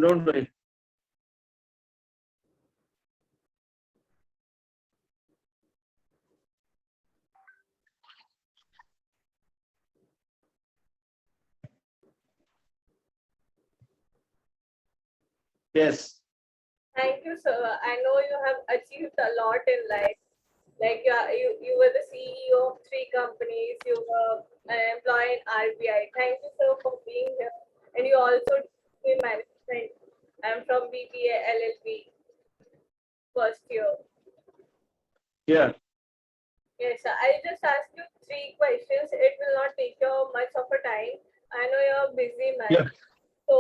Don't worry. Yes. Thank you, sir. I know you have achieved a lot in life. Like you were the CEO of 3 companies. You were an employee in RBI. Thank you, sir, for being here. And you also do management. I'm from BBA LLB first year. Yeah. Yes, sir. I'll just ask you 3 questions. It will not take you much of a time. I know you're a busy man. Yeah. So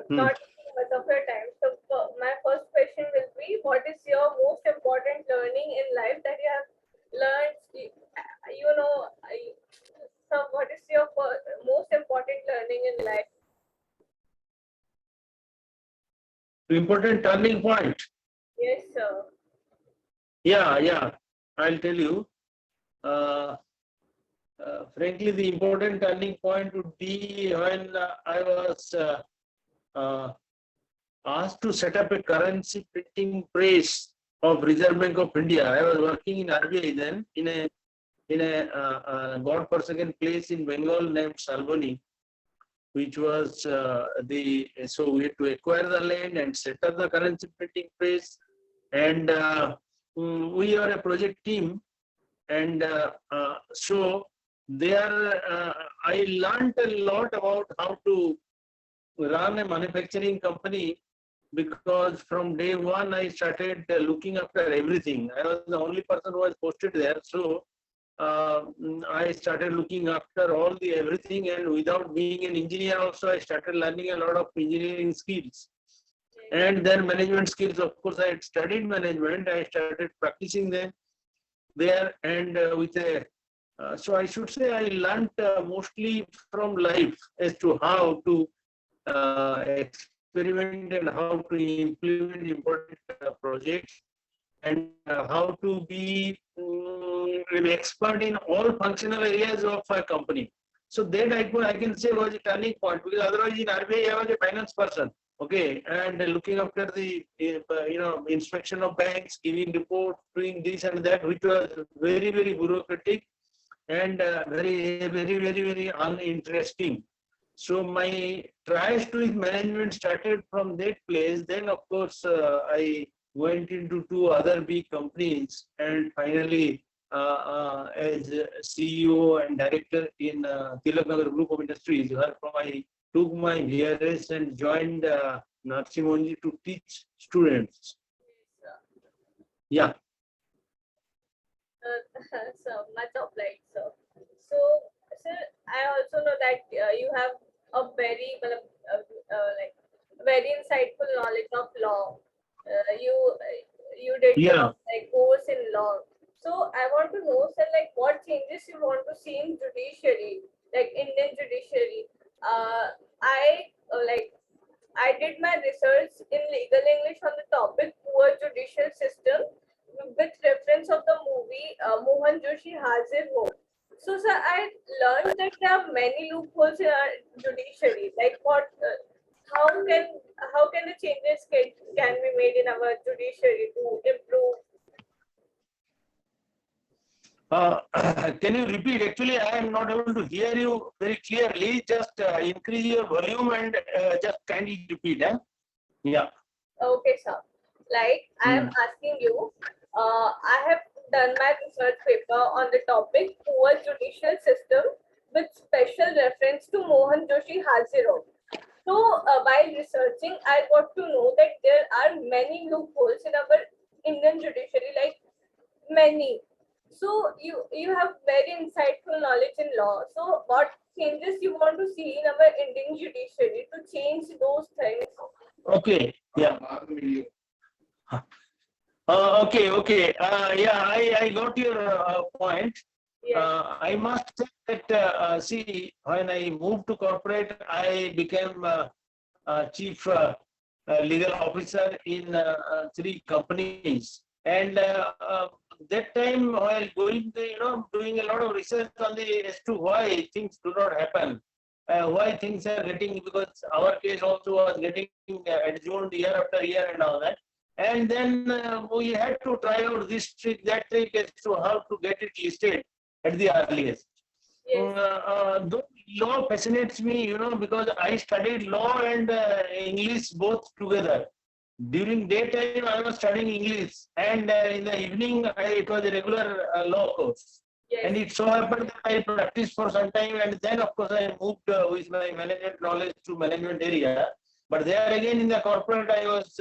Hmm. not much of your time. So my first question will be, what is your most important learning in life that you have learned? So what is your most important learning in life? Important turning point. Yes, sir. Yeah. I'll tell you. Uh, Frankly, the important turning point would be when I was uh, asked to set up a currency printing press of Reserve Bank of India. I was working in RBI then in a godforsaken place in Bengal named Salboni, which was so we had to acquire the land and set up the currency printing press, and we are a project team, and so there I learned a lot about how to run a manufacturing company, because from day one I started looking after everything. I was the only person who was posted there, so I started looking after all the everything, and without being an engineer also I started learning a lot of engineering skills, and then management skills. Of course, I had studied management. I started practicing them there, and with a so I should say I learned mostly from life as to how to experiment and how to implement important projects, and how to be an expert in all functional areas of a company. So that I can say was a turning point, because otherwise in RBI I was a finance person, okay, and looking after the inspection of banks, giving report, doing this and that, which was very bureaucratic and very uninteresting. So my tries to his management started from that place. Then of course I went into 2 other big companies, and finally as CEO and director in Tilaknagar Group of Industries, where I took my VRS and joined Narsimonji to teach students. Yeah. So much obliged, sir. So, sir, I also know that you have a like very insightful knowledge of law. You did Yeah. like course in law. So I want to know, sir, like what changes you want to see in judiciary, like Indian judiciary. Like I did my research in legal English on the topic poor judicial system with reference of the movie Mohan Joshi Hazir Ho. So, sir, I learned that there are many loopholes in our judiciary. Like how can how can the changes can be made in our judiciary to improve? Can you repeat? Actually, I am not able to hear you very clearly. Just increase your volume and just kindly repeat. Yeah. Okay, sir. Like I am asking you, I have done my research paper on the topic poor judicial system with special reference to Mohan Joshi Haziro. So while researching, I got to know that there are many loopholes in our Indian judiciary, like many. So you have very insightful knowledge in law. So what changes you want to see in our Indian judiciary to change those things? Okay. Yeah. Okay. Yeah, I got your point. Yes. I must say that, see, when I moved to corporate, I became chief legal officer in 3 companies. And that time, while going, doing a lot of research on the as to why things do not happen, why things are getting, because our case also was getting adjourned year after year and all that. And then we had to try out this trick, that trick, as to how to get it listed at the earliest. Yes. Though law fascinates me, because I studied law and English both together. During daytime, I was studying English, and in the evening, it was a regular law course. Yes. And it so happened that I practiced for some time, and then, of course, I moved with my management knowledge to management area. But there again, in the corporate, I was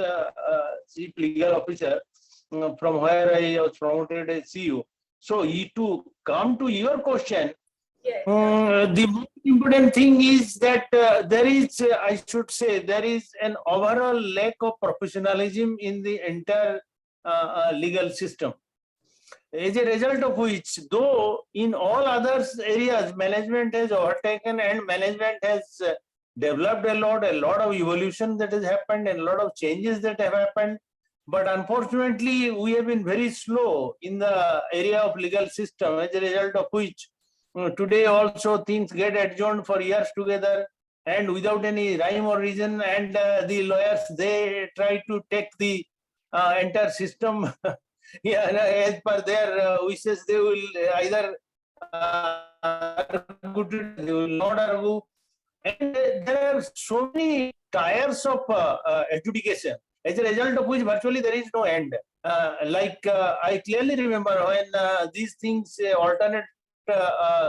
chief legal officer, from where I was promoted as CEO. So, to come to your question, Yes. the most important thing is that there is, I should say, there is an overall lack of professionalism in the entire legal system. As a result of which, though in all other areas, management has overtaken and management has developed a lot of evolution that has happened and a lot of changes that have happened. But unfortunately, we have been very slow in the area of legal system, as a result of which today also things get adjourned for years together and without any rhyme or reason. And the lawyers, they try to take the entire system yeah, as per their wishes. They will either argue, they will not argue. And there are so many tiers of adjudication, as a result of which virtually there is no end. I clearly remember when these things, alternate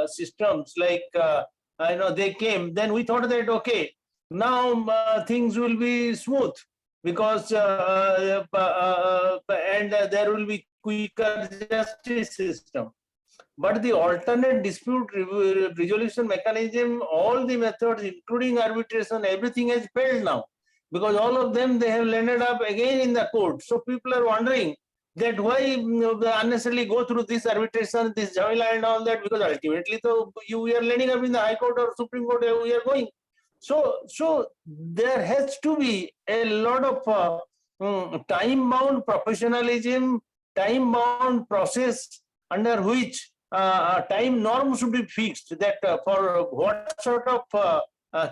systems they came, then we thought that, okay, now things will be smooth, because there will be quicker justice system. But the alternate dispute resolution mechanism, all the methods, including arbitration, everything has failed now, because all of them, they have landed up again in the court. So people are wondering that why they unnecessarily go through this arbitration, this Jamila and all that, because ultimately, so we are landing up in the High Court or Supreme Court, we are going. So there has to be a lot of time-bound professionalism, time-bound process, under which time norm should be fixed, that for what sort of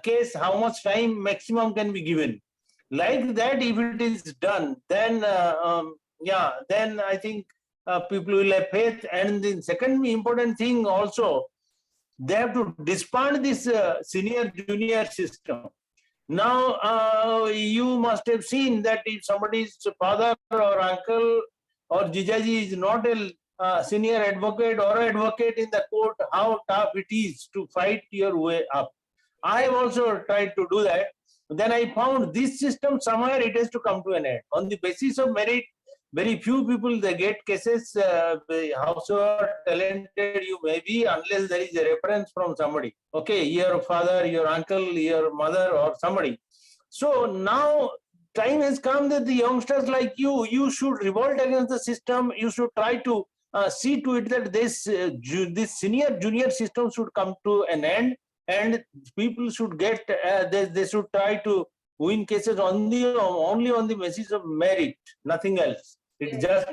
case, how much time maximum can be given. Like that, if it is done, then then I think people will have faith. And the second important thing also, they have to disband this senior junior system. Now, you must have seen that if somebody's father or uncle or jijaji is not a senior advocate or advocate in the court, how tough it is to fight your way up. I have also tried to do that. Then I found this system, somewhere it has to come to an end. On the basis of merit, very few people, they get cases, however talented you may be, unless there is a reference from somebody. Okay, your father, your uncle, your mother, or somebody. So now time has come that the youngsters like you should revolt against the system. You should try to see to it that this senior junior system should come to an end, and people should get they should try to win cases only on the basis of merit, nothing else. It just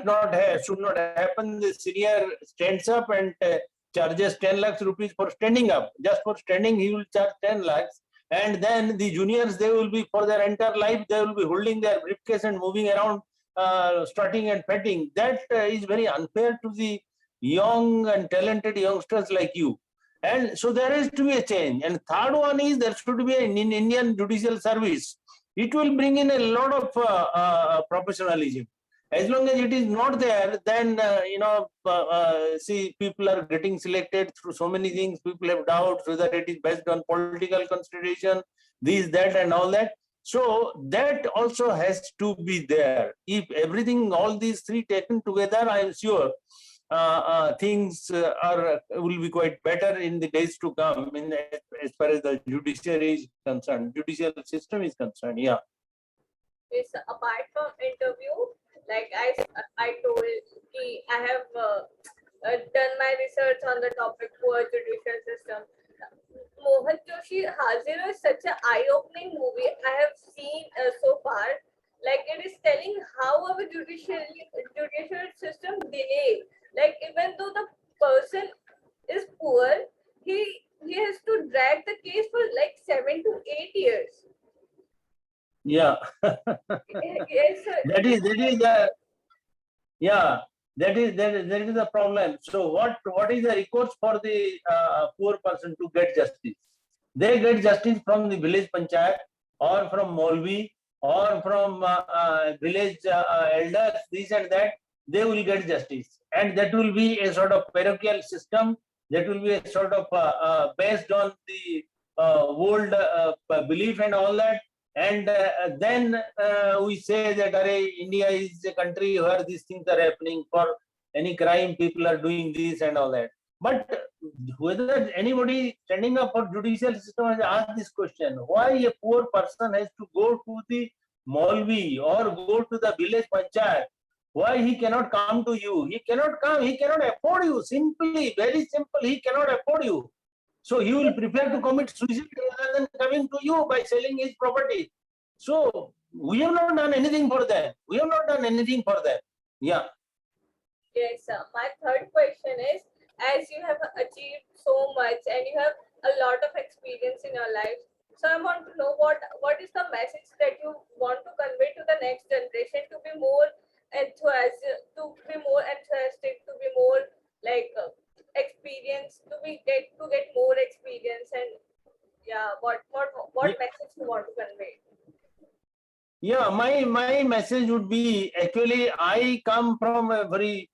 should not happen. The senior stands up and charges 10 lakhs rupees for standing up. Just for standing, he will charge 10 lakhs. And then the juniors, they will be, for their entire life, they will be holding their briefcase and moving around, strutting and petting. That is very unfair to the young and talented youngsters like you. And so there has to be a change. And third one is, there should be an Indian judicial service. It will bring in a lot of professionalism. As long as it is not there, then see, people are getting selected through so many things. People have doubts whether it is based on political consideration, this, that, and all that. So that also has to be there. If everything, all these three taken together, I am sure things will be quite better in the days to come, as far as the judiciary is concerned, judicial system is concerned. Yeah. Yes, apart from interview, like I told ki I have done my research on the topic poor judicial system. Mohan Joshi Hazira is such an eye-opening movie I have seen so far. Like it is telling how our judicial system delay. Like even though the person is poor, he has to drag the case for like 7 to 8 years. Yeah. Yes, sir. that is the yeah, that is the problem. So what is the recourse for the poor person to get justice? They get justice from the village panchayat or from Molvi or from village elders, this and that. They will get justice, and that will be a sort of parochial system. That will be a sort of based on the old belief and all that. And then we say that India is a country where these things are happening. For any crime, people are doing this and all that. But whether anybody standing up for judicial system has asked this question: why a poor person has to go to the Molvi or go to the village panchayat? Why he cannot come to you? He cannot come. He cannot afford you. Simply, very simple. He cannot afford you. So he will prefer to commit suicide rather than coming to you by selling his property. So we have not done anything for them. We have not done anything for them. Yeah. Yes, sir. My third question is, as you have achieved so much and you have a lot of experience in your life, so I want to know what is the message that you want to convey to the next generation to be more enthusiastic, to be more like experience, to get more experience, and yeah, what message you want to convey? Yeah, my message would be, actually I come from a very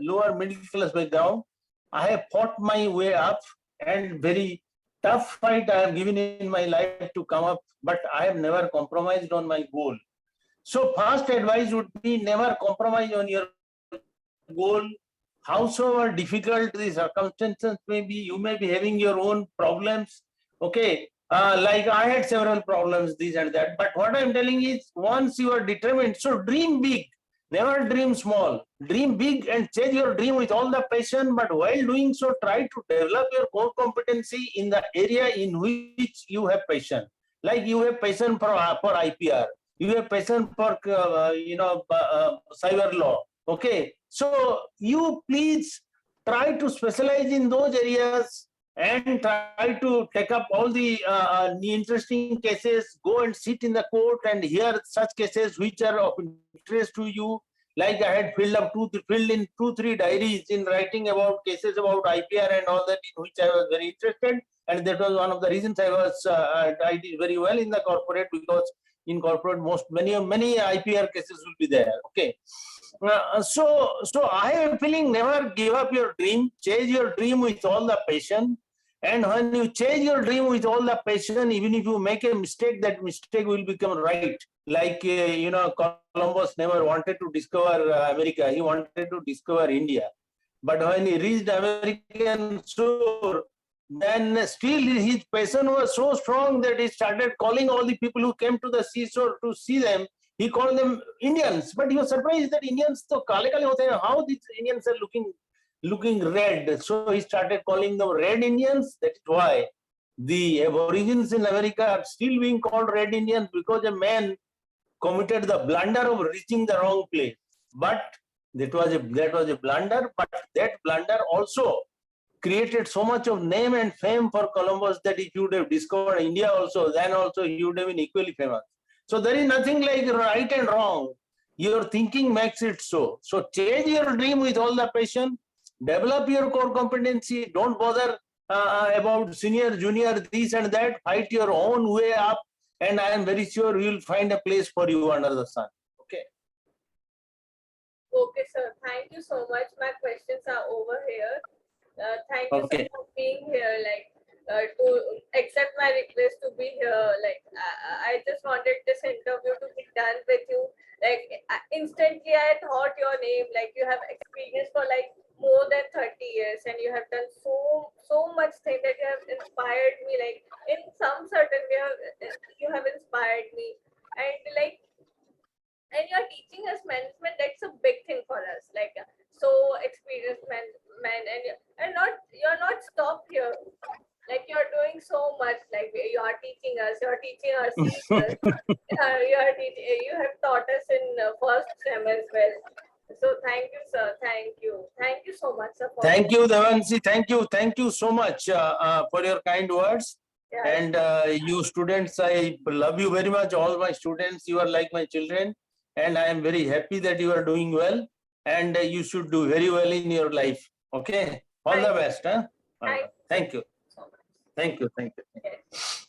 lower middle class background. I have fought my way up, and very tough fight I have given in my life to come up, but I have never compromised on my goal. So first advice would be, never compromise on your goal. Howsoever difficult the circumstances may be, you may be having your own problems. Okay, like I had several problems, this and that. But what I'm telling is, once you are determined, so dream big. Never dream small. Dream big and chase your dream with all the passion. But while doing so, try to develop your core competency in the area in which you have passion. Like you have passion for IPR. You have passion for cyber law. Okay, so you please try to specialize in those areas and try to take up all the interesting cases. Go and sit in the court and hear such cases which are of interest to you. Like I had filled in 2-3 diaries in writing about cases about IPR and all that, in which I was very interested, and that was one of the reasons I did very well in the corporate, because in corporate many IPR cases will be there. Okay. So I am feeling, never give up your dream. Chase your dream with all the passion. And when you chase your dream with all the passion, even if you make a mistake, that mistake will become right. Like, Columbus never wanted to discover America. He wanted to discover India. But when he reached American shore, then still his passion was so strong that he started calling all the people who came to the seashore to see them. He called them Indians, but he was surprised that Indians so kale kale hote hain. How these Indians are looking red. So he started calling them red Indians. That's why the aborigines in America are still being called red Indians, because a man committed the blunder of reaching the wrong place. But that was a blunder. But that blunder also created so much of name and fame for Columbus that if you would have discovered India also, then also he would have been equally famous. So there is nothing like right and wrong. Your thinking makes it so. So change your dream with all the passion. Develop your core competency. Don't bother about senior, junior, this and that. Fight your own way up, and I am very sure you will find a place for you under the sun. Okay. Okay, sir. Thank you so much. My questions are over here. Thank you Okay. for being here. To accept my request to be here. I just wanted this interview to be done with you. Instantly, I thought your name. Like, you have experience for like more than 30 years, and you have done so much thing that you have inspired me. Like, in some certain way, you have inspired me, and you're teaching us management. That's a big thing for us. So experienced man, and you're not stopped here. Like, you're doing so much. Like, you are teaching us, you're teaching our seniors. You have taught us in first sem as well. So thank you, sir. Thank you. Thank you so much, sir. Thank you, Devanshi. Thank you so much for your kind words. Yeah. And you students, I love you very much. All my students, you are like my children. And I am very happy that you are doing well. And you should do very well in your life. Okay. All the best. Huh? Thank you Thank you. so much. Thank you. Thank you. Yes.